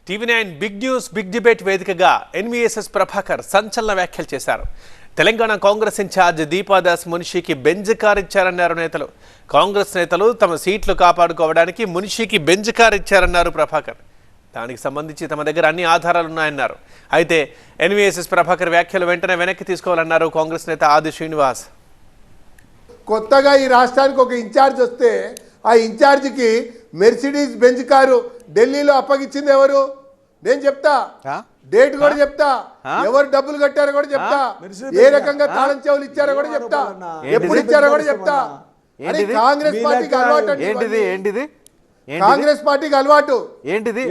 TV9 big news big debate వేదికగా NVSS Prabhakar సంచలన వ్యాఖ్యలు చేశారు. తెలంగాణ కాంగ్రెస్ ఇన్ఛార్జ్ దీపాదాస్ మున్షికి బెంజ్ కార్ ఇచ్చారన్నారు నేతలు. కాంగ్రెస్ నేతలు తమ సీట్లు కాపాడుకోవడానికి మున్షికి బెంజ్ కార్ ఇచ్చారన్నారు ప్రభాకర్. దానికి సంబంధించి తమ దగ్గర అన్ని ఆధారాలున్నాయన్నారు. అయితే ఎన్వీఎస్ఎస్ ప్రభాకర్ వ్యాఖ్యలు వెంటనే వెనక్కి తీసుకోవాలన్నారు కాంగ్రెస్ నేత ఆది శ్రీనివాస్. కొత్తగా ఈ రాష్ట్రానికి ఒక ఇన్ఛార్జ్ వస్తే ఆ ఇన్ఛార్జికి మెర్సిడీస్ బెంజ్ కారు ఢిల్లీలో అప్పగించింది ఎవరు? నేను చెప్తా, డేట్ కూడా చెప్తా, ఎవరు డబ్బులు కట్టారో కూడా చెప్తా, ఏ రకంగా తాళం చెవులు ఇచ్చారో కూడా చెప్తా, ఎప్పుడు ఇచ్చారో కూడా చెప్తా. కాంగ్రెస్ పార్టీకి అలవాటు, కాంగ్రెస్ పార్టీకి అలవాటు ఏంటిది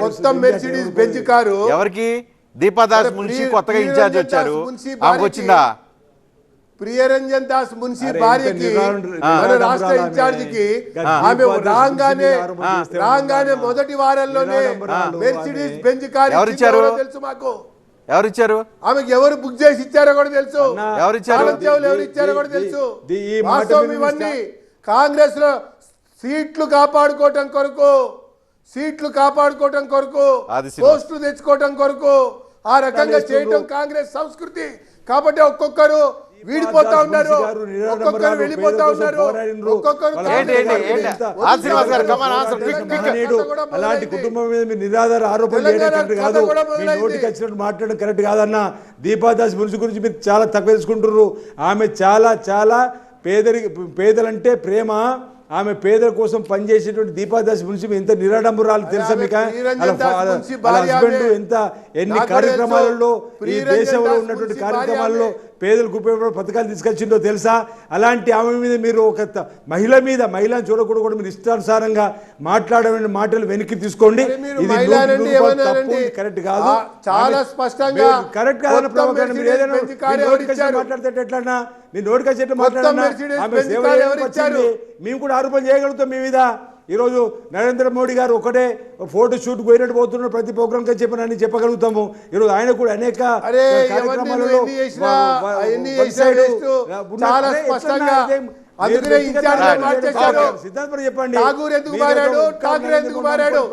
మొత్తం మెర్సిడీస్ బెంజ్ కారు ఎవరికి? దీపాదాస్ మున్షి కొత్తగా ఇన్ఛార్జ్ వచ్చారు, వచ్చిందా? ప్రియరంజన్ దాస్ మున్షి భార్యకి మన రాష్ట్ర ఇన్ఛార్జ్ కి ఆమె రాగానే మొదటి వారంలోనే మెర్సిడీస్ బెంజ్ కార్ తెలుసు మాకు. ఎవరిచ్చారు? ఆమెకి ఎవరు బుక్ చేసి ఇచ్చారో కూడా తెలుసు. ఎవరిచ్చారు? ఎవరు ఇచ్చారో కూడా తెలుసు. వాస్తవం ఇవన్నీ కాంగ్రెస్ లో సీట్లు కాపాడుకోవటం కొరకు పోస్టులు తెచ్చుకోవటం కొరకు ఆ రకంగా చేయటం కాంగ్రెస్ సంస్కృతి. కాబట్టి ఒక్కొక్కరు వీడిపోతా ఉన్నారు, ఒక్కొక్కరు వెళ్ళిపోతా ఉన్నారు, అలాంటి కుటుంబం మీద మీరు నిరాధార ఆరోపణలు చేయడం కరెక్ట్ కాదు. మీ నోటికి వచ్చినట్టు మాట్లాడడం కరెక్ట్ కాదన్న. దీపాదాస్ మున్షి గురించి మీరు చాలా తక్కువ తెలుసుకుంటున్నారు. ఆమె చాలా పేదలంటే ప్రేమ. ఆమె పేదల కోసం పనిచేసేటువంటి దీపాదాస్ మున్షి ఎంత నిరాడంబరాలు తెలుసా మీకు? హస్బెండ్ ఎన్ని కార్యక్రమాలలో ఈ దేశంలో ఉన్నటువంటి కార్యక్రమాల్లో పేదలకు ఉపయోగపడే పథకాలు తీసుకొచ్చిందో తెలుసా? అలాంటి ఆమె మీద మీరు ఒక మహిళను చూడకూడదు కూడా మీరు ఇష్టానుసారంగా మాట్లాడే మాటలు వెనక్కి తీసుకోండి. ఇది కరెక్ట్ కాదు, చాలా స్పష్టంగా కరెక్ట్ కాదన్న ప్రభాకర్. మీరు ఏదైనా మాట్లాడితే ఎట్లన్నా నీ నోటికి వచ్చేట్టు మాట్లాడన్నా ఆమె సేవ వచ్చింది. మేము కూడా ఆరోపణ చేయగలుగుతాం మీ మీద. ఈరోజు నరేంద్ర మోడీ గారు ఒకటే ఫోటో షూట్ పోయినట్టు పోతున్నారు, ప్రతి ప్రోగ్రామ్కి చెప్పని చెప్పగలుగుతాము. ఈరోజు ఆయన కూడా అనేక కార్యక్రమాలలో సిద్ధాంతం చెప్పండి. ఠాగూర్ ఎందుకు మారాడు? ఠాకరే ఎందుకు మారాడు?